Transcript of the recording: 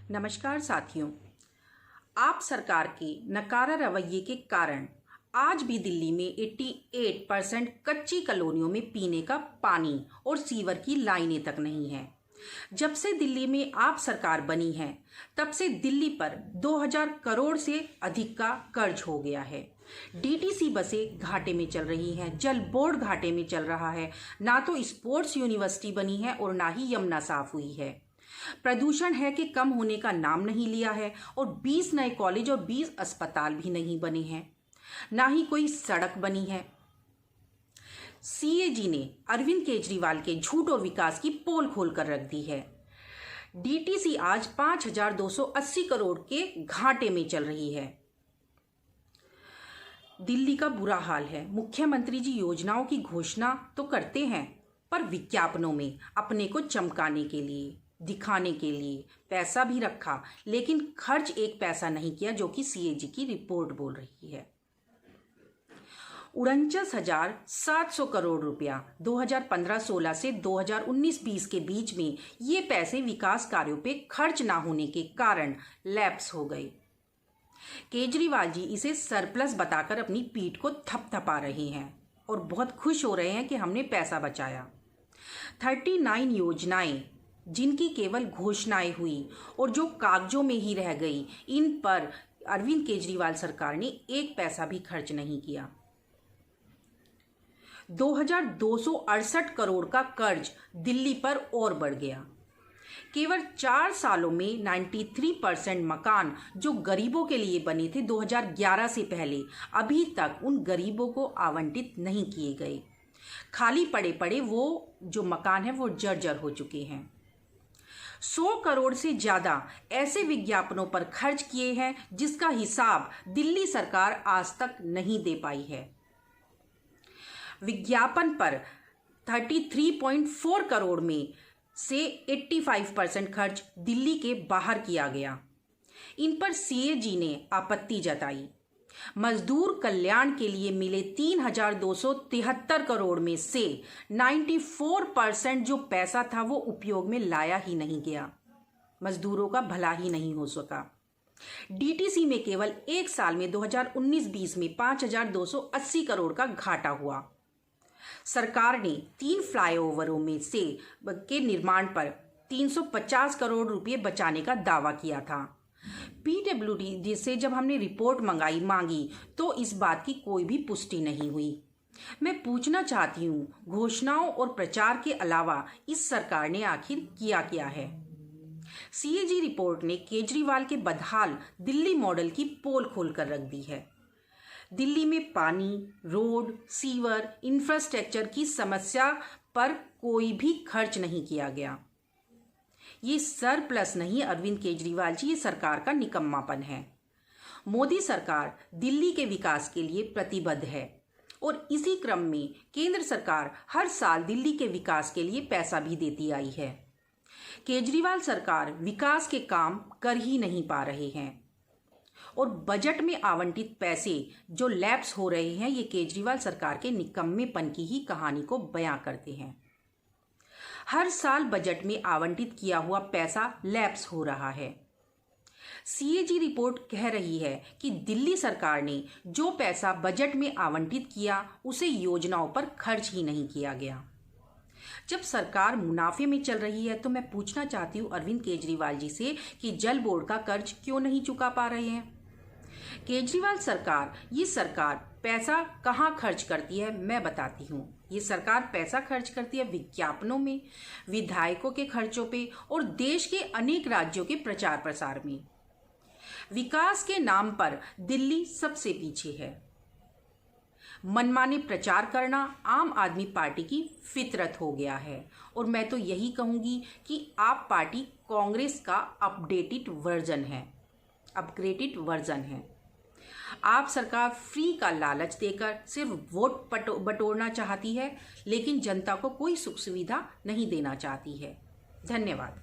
नमस्कार साथियों। आप सरकार के नकारा रवैये के कारण आज भी दिल्ली में 88% कच्ची कॉलोनियों में पीने का पानी और सीवर की लाइनें तक नहीं है। जब से दिल्ली में आप सरकार बनी है तब से दिल्ली पर 2000 करोड़ से अधिक का कर्ज हो गया है। डीटीसी बसें घाटे में चल रही हैं, जल बोर्ड घाटे में चल रहा है, ना तो स्पोर्ट्स यूनिवर्सिटी बनी है और ना ही यमुना साफ हुई है। प्रदूषण है कि कम होने का नाम नहीं लिया है और 20 नए कॉलेज और 20 अस्पताल भी नहीं बने हैं, ना ही कोई सड़क बनी है। सीएजी ने अरविंद केजरीवाल के झूठ और विकास की पोल खोल कर रख दी है। डीटीसी आज 5280 करोड़ के घाटे में चल रही है। दिल्ली का बुरा हाल है। मुख्यमंत्री जी योजनाओं की घोषणा तो करते हैं, पर विज्ञापनों में अपने को चमकाने के लिए, दिखाने के लिए पैसा भी रखा, लेकिन खर्च एक पैसा नहीं किया, जो कि सीएजी की रिपोर्ट बोल रही है। 49,700 करोड़ रुपया 2015-16 से 2019-20 के बीच में ये पैसे विकास कार्यों पे खर्च ना होने के कारण लैप्स हो गए। केजरीवाल जी इसे सरप्लस बताकर अपनी पीठ को थपथपा रहे हैं और बहुत खुश हो रहे हैं कि हमने पैसा बचाया। 39 योजनाएं जिनकी केवल घोषणाएं हुई और जो कागजों में ही रह गई, इन पर अरविंद केजरीवाल सरकार ने एक पैसा भी खर्च नहीं किया। 2268 करोड़ का कर्ज दिल्ली पर और बढ़ गया। केवल 4 सालों में 93% मकान जो गरीबों के लिए बने थे 2011 से पहले, अभी तक उन गरीबों को आवंटित नहीं किए गए। खाली पड़े पड़े वो जो मकान है वो जर्जर हो चुके हैं। 100 करोड़ से ज्यादा ऐसे विज्ञापनों पर खर्च किए हैं जिसका हिसाब दिल्ली सरकार आज तक नहीं दे पाई है। विज्ञापन पर 33.4 करोड़ में से 85% खर्च दिल्ली के बाहर किया गया। इन पर सीएजी ने आपत्ति जताई। मजदूर कल्याण के लिए मिले 3,273 करोड़ में से 94% जो पैसा था वो उपयोग में लाया ही नहीं गया। मजदूरों का भला ही नहीं हो सका। डीटीसी में केवल एक साल में 2019-20 में 5,280 करोड़ का घाटा हुआ। सरकार ने 3 फ्लाईओवरों में से के निर्माण पर 350 करोड़ रुपए बचाने का दावा किया था। पीडब्ल्यूडी से जब हमने रिपोर्ट मांगी तो इस बात की कोई भी पुष्टि नहीं हुई। मैं पूछना चाहती हूँ, घोषणाओं और प्रचार के अलावा इस सरकार ने आखिर किया क्या है? सीएजी रिपोर्ट ने केजरीवाल के बदहाल दिल्ली मॉडल की पोल खोल कर रख दी है। दिल्ली में पानी, रोड, सीवर, इंफ्रास्ट्रक्चर की समस्या पर कोई भी खर्च नहीं किया गया। ये सरप्लस नहीं अरविंद केजरीवाल जी, ये सरकार का निकम्मापन है। मोदी सरकार दिल्ली के विकास के लिए प्रतिबद्ध है और इसी क्रम में केंद्र सरकार हर साल दिल्ली के विकास के लिए पैसा भी देती आई है। केजरीवाल सरकार विकास के काम कर ही नहीं पा रहे हैं और बजट में आवंटित पैसे जो लैप्स हो रहे हैं, ये केजरीवाल सरकार के निकम्मेपन की ही कहानी को बयां करते हैं। हर साल बजट में आवंटित किया हुआ पैसा लैप्स हो रहा है। सीएजी रिपोर्ट कह रही है कि दिल्ली सरकार ने जो पैसा बजट में आवंटित किया उसे योजनाओं पर खर्च ही नहीं किया गया। जब सरकार मुनाफे में चल रही है तो मैं पूछना चाहती हूँ अरविंद केजरीवाल जी से कि जल बोर्ड का कर्ज क्यों नहीं चुका पा रहे हैं? केजरीवाल सरकार, ये सरकार पैसा कहाँ खर्च करती है मैं बताती हूँ। ये सरकार पैसा खर्च करती है विज्ञापनों में, विधायकों के खर्चों पे और देश के अनेक राज्यों के प्रचार प्रसार में। विकास के नाम पर दिल्ली सबसे पीछे है। मनमाने प्रचार करना आम आदमी पार्टी की फितरत हो गया है और मैं तो यही कहूंगी कि आप पार्टी कांग्रेस का अपग्रेडेड वर्जन है। आप सरकार फ्री का लालच देकर सिर्फ वोट बटोरना चाहती है, लेकिन जनता को कोई सुख सुविधा नहीं देना चाहती है। धन्यवाद।